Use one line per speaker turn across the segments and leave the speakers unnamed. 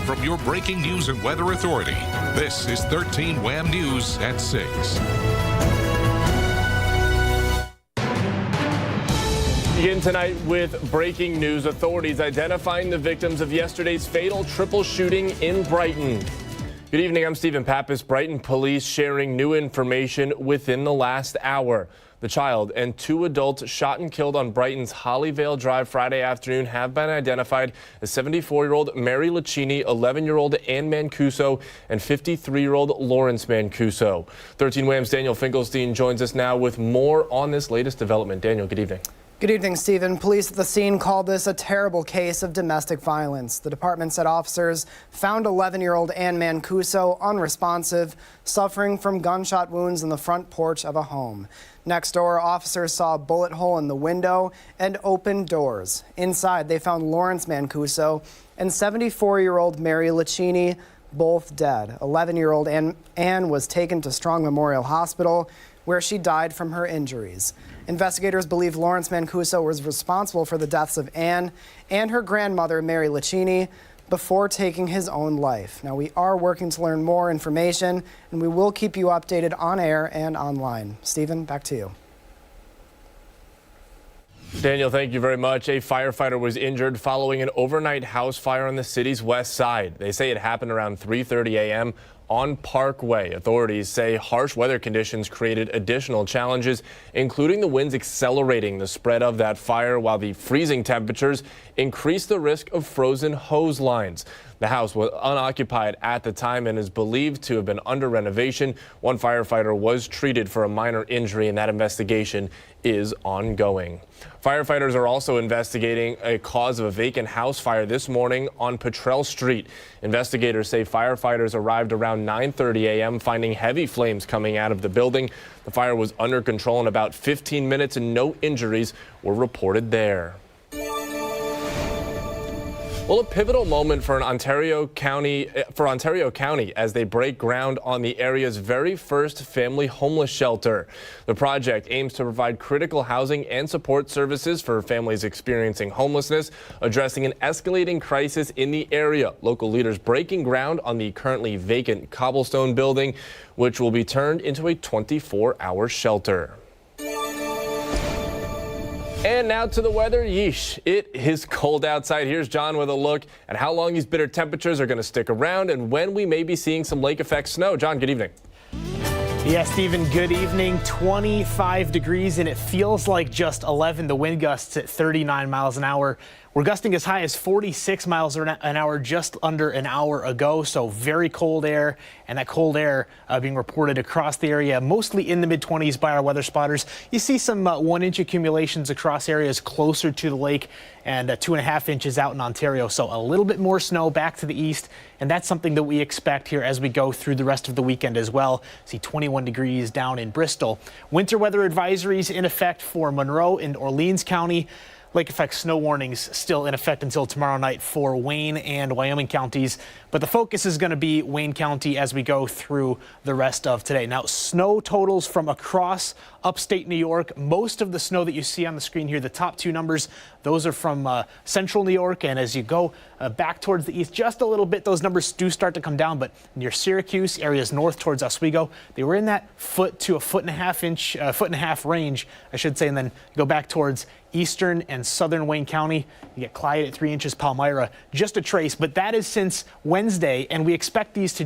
from your breaking news and weather authority. This is 13 WHAM News at 6.
Begin tonight with breaking news. Authorities identifying the victims of yesterday's fatal triple shooting in Brighton. Good evening, I'm Stephen Pappas. Brighton police sharing new information within the last hour. The child and 2 adults shot and killed on Brighton's Hollyvale Drive Friday afternoon have been identified as 74-year-old Mary Lacini, 11-year-old Ann Mancuso, and 53-year-old Lawrence Mancuso. 13 WHAM's Daniel Finkelstein joins us now with more on this latest development. Daniel, good evening.
Good evening, Stephen. Police at the scene called this a terrible case of domestic violence. The department said officers found 11-year-old Ann Mancuso unresponsive, suffering from gunshot wounds in the front porch of a home. Next door, officers saw a bullet hole in the window and open doors. Inside, they found Lawrence Mancuso and 74-year-old Mary Lacini, both dead. 11-year-old Ann was taken to Strong Memorial Hospital, where she died from her injuries. Investigators believe Lawrence Mancuso was responsible for the deaths of Ann and her grandmother, Mary Lacini, before taking his own life. Now, we are working to learn more information, and we will keep you updated on air and online. Stephen, back to you.
Daniel, thank you very much. A firefighter was injured following an overnight house fire on the city's west side. They say it happened around 3:30 a.m. on Parkway. Authorities say harsh weather conditions created additional challenges, including the winds accelerating the spread of that fire, while the freezing temperatures increased the risk of frozen hose lines. The house was unoccupied at the time and is believed to have been under renovation. One firefighter was treated for a minor injury, and that investigation is ongoing. Firefighters are also investigating a cause of a vacant house fire this morning on Petrel Street. Investigators say firefighters arrived around 9:30 a.m., finding heavy flames coming out of the building. The fire was under control in about 15 minutes, and no injuries were reported there. Well, a pivotal moment for Ontario County as they break ground on the area's very first family homeless shelter. The project aims to provide critical housing and support services for families experiencing homelessness, addressing an escalating crisis in the area. Local leaders breaking ground on the currently vacant cobblestone building, which will be turned into a 24-hour shelter. And now to the weather. Yeesh, it is cold outside. Here's John with a look at how long these bitter temperatures are going to stick around and when we may be seeing some lake effect snow. John, good evening.
Yeah, Stephen, good evening. 25 degrees and it feels like just 11. The wind gusts at 39 miles an hour. We're gusting as high as 46 miles an hour just under an hour ago, so very cold air, and that cold air being reported across the area, mostly in the mid-20s by our weather spotters. You see some 1-inch accumulations across areas closer to the lake and 2.5 inches out in Ontario, so a little bit more snow back to the east, and that's something that we expect here as we go through the rest of the weekend as well. See 21 degrees down in Bristol. Winter weather advisories in effect for Monroe and Orleans County. Lake effect snow warnings still in effect until tomorrow night for Wayne and Wyoming counties. But the focus is going to be Wayne County as we go through the rest of today. Now, snow totals from across upstate New York. Most of the snow that you see on the screen here, the top 2 numbers, those are from central New York. And as you go back towards the east just a little bit, those numbers do start to come down. But near Syracuse, areas north towards Oswego, they were in that foot to a 1.5-inch range, I should say. And then go back towards eastern and southern Wayne County. You get Clyde at 3 inches, Palmyra just a trace, but that is since Wednesday, and we expect these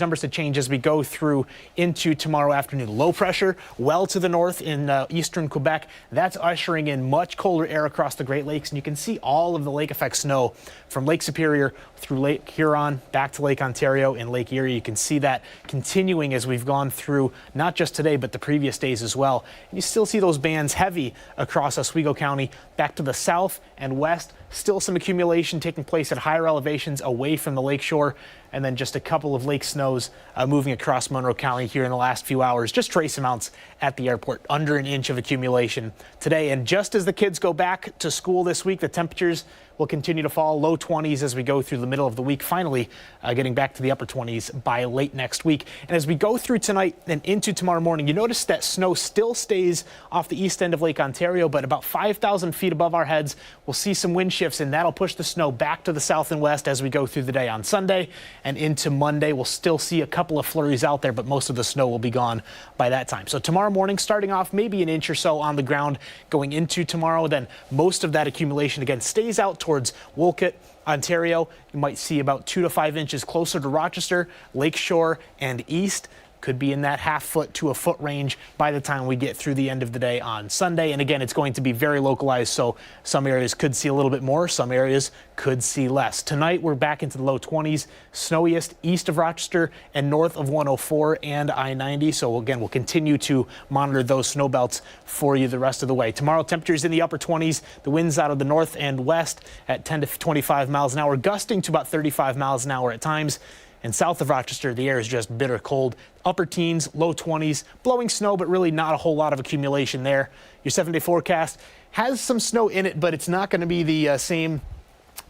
numbers to change as we go through into tomorrow afternoon. Low pressure well to the north in eastern Quebec. That's ushering in much colder air across the Great Lakes, and you can see all of the lake effect snow from Lake Superior through Lake Huron back to Lake Ontario and Lake Erie. You can see that continuing as we've gone through not just today but the previous days as well. And you still see those bands heavy across Oswego County back to the south and west. Still some accumulation taking place at higher elevations away from the lakeshore, and then just a couple of lake snows moving across Monroe County here in the last few hours. Just trace amounts at the airport, under an inch of accumulation today. And just as the kids go back to school this week, the temperatures will continue to fall, low 20s as we go through the middle of the week, finally getting back to the upper 20s by late next week. And as we go through tonight and into tomorrow morning, you notice that snow still stays off the east end of Lake Ontario, but about 5,000 feet above our heads, we'll see some wind shifts, and that'll push the snow back to the south and west as we go through the day on Sunday and into Monday. We'll still see a couple of flurries out there, but most of the snow will be gone by that time. So tomorrow morning, starting off maybe an inch or so on the ground going into tomorrow. Then most of that accumulation again stays out towards Wolcott, Ontario. You might see about 2 to 5 inches closer to Rochester, Lakeshore, and east. Could be in that half foot to a foot range by the time we get through the end of the day on Sunday. And again, it's going to be very localized, so some areas could see a little bit more, some areas could see less. Tonight, we're back into the low 20s, snowiest east of Rochester and north of 104 and I-90. So again, we'll continue to monitor those snow belts for you the rest of the way. Tomorrow, temperatures in the upper 20s, the winds out of the north and west at 10 to 25 miles an hour, gusting to about 35 miles an hour at times. And south of Rochester, the air is just bitter cold. Upper teens, low 20s, blowing snow, but really not a whole lot of accumulation there. Your 7-day forecast has some snow in it, but it's not going to be the same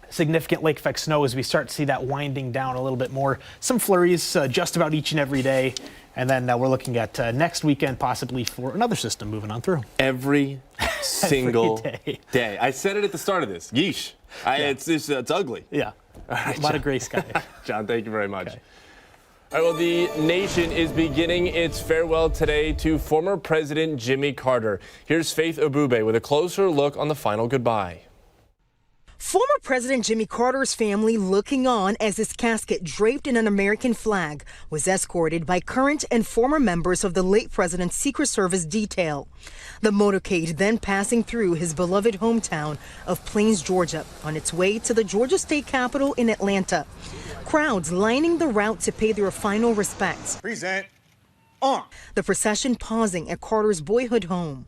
significant lake effect snow as we start to see that winding down a little bit more. Some flurries just about each and every day. And then we're looking at next weekend possibly for another system moving on through.
Every single day. I said it at the start of this. Yeesh. It's ugly.
Yeah.
All right,
a lot of gray sky.
John, thank you very much.
Okay.
All right, well, the nation is beginning its farewell today to former President Jimmy Carter. Here's Faith Abube with a closer look on the final goodbye.
Former President Jimmy Carter's family looking on as his casket, draped in an American flag, was escorted by current and former members of the late president's Secret Service detail. The motorcade then passing through his beloved hometown of Plains, Georgia, on its way to the Georgia State Capitol in Atlanta. Crowds lining the route to pay their final respects.
Present. On.
The procession pausing at Carter's boyhood home.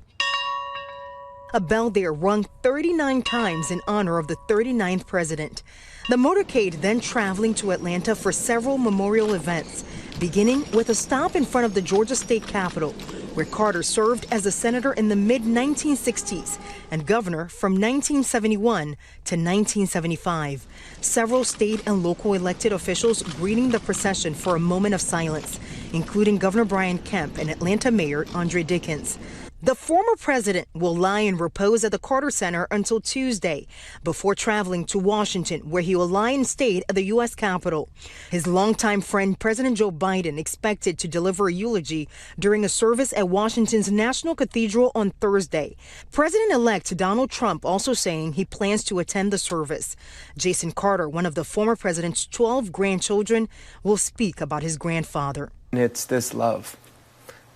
A bell there rung 39 times in honor of the 39th president. The motorcade then traveling to Atlanta for several memorial events, beginning with a stop in front of the Georgia State Capitol, where Carter served as a senator in the mid-1960s and governor from 1971 to 1975. Several state and local elected officials greeting the procession for a moment of silence, including Governor Brian Kemp and Atlanta Mayor Andre Dickens. The former president will lie in repose at the Carter Center until Tuesday, before traveling to Washington, where he will lie in state at the U.S. Capitol. His longtime friend, President Joe Biden, expected to deliver a eulogy during a service at Washington's National Cathedral on Thursday. President-elect Donald Trump also saying he plans to attend the service. Jason Carter, one of the former president's 12 grandchildren, will speak about his grandfather.
It's this love.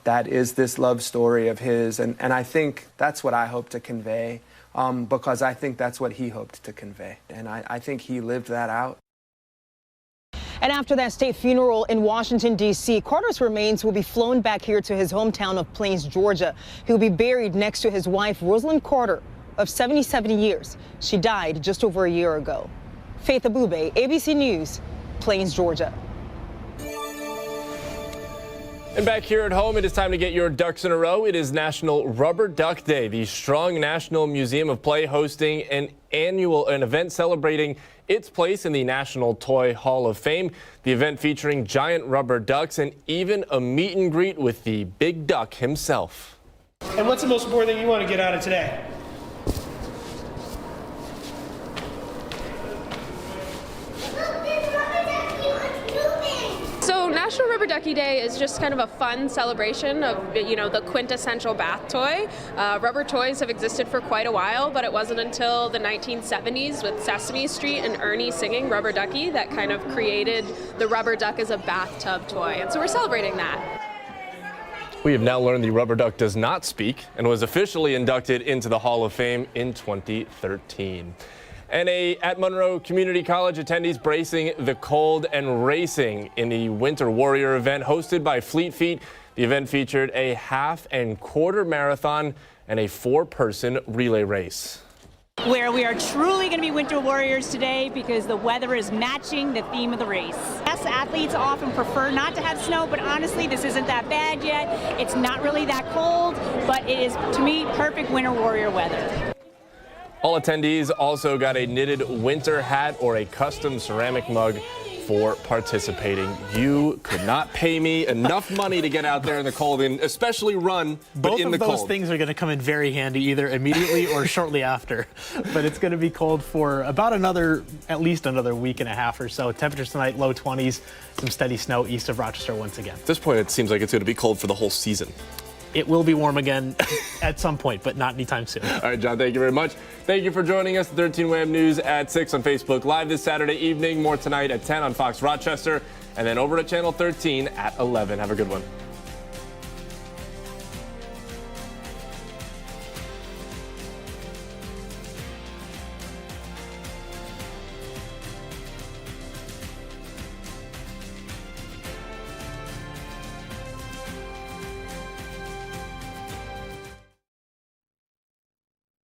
That is this love story of his, and I think that's what I hope to convey, because I think that's what he hoped to convey, and I think he lived that out.
And after that state funeral in Washington, D.C., Carter's remains will be flown back here to his hometown of Plains, Georgia. He'll be buried next to his wife, Rosalind Carter, of 77 years. She died just over a year ago. Faith Abube, ABC News, Plains, Georgia.
And back here at home, it is time to get your ducks in a row. It is National Rubber Duck Day. The Strong National Museum of Play hosting an event celebrating its place in the National Toy Hall of Fame. The event featuring giant rubber ducks and even a meet and greet with the big duck himself.
And what's the most important thing you want to get out of today?
National Rubber Ducky Day is just kind of a fun celebration of, the quintessential bath toy. Rubber toys have existed for quite a while, but it wasn't until the 1970s with Sesame Street and Ernie singing Rubber Ducky that kind of created the rubber duck as a bathtub toy. And so we're celebrating that.
We have now learned the rubber duck does not speak and was officially inducted into the Hall of Fame in 2013. And at Monroe Community College, attendees bracing the cold and racing in the Winter Warrior event hosted by Fleet Feet. The event featured a half and quarter marathon and a 4-person relay race.
Where we are truly going to be Winter Warriors today because the weather is matching the theme of the race. Yes, athletes often prefer not to have snow, but honestly, this isn't that bad yet. It's not really that cold, but it is, to me, perfect Winter Warrior weather.
All attendees also got a knitted winter hat or a custom ceramic mug for participating. You could not pay me enough money to get out there in the cold, and especially run, but
Both
in the
of those
cold.
things are going to come in very handy, either immediately or shortly after. But it's going to be cold for about at least another week and a half or so. Temperatures tonight, low 20s, some steady snow east of Rochester once again.
At this point, it seems like it's going to be cold for the whole season.
It will be warm again at some point, but not anytime soon.
All right, John, thank you very much. Thank you for joining us. 13 Wham News at 6 on Facebook Live this Saturday evening. More tonight at 10 on Fox Rochester, and then over to Channel 13 at 11. Have a good one.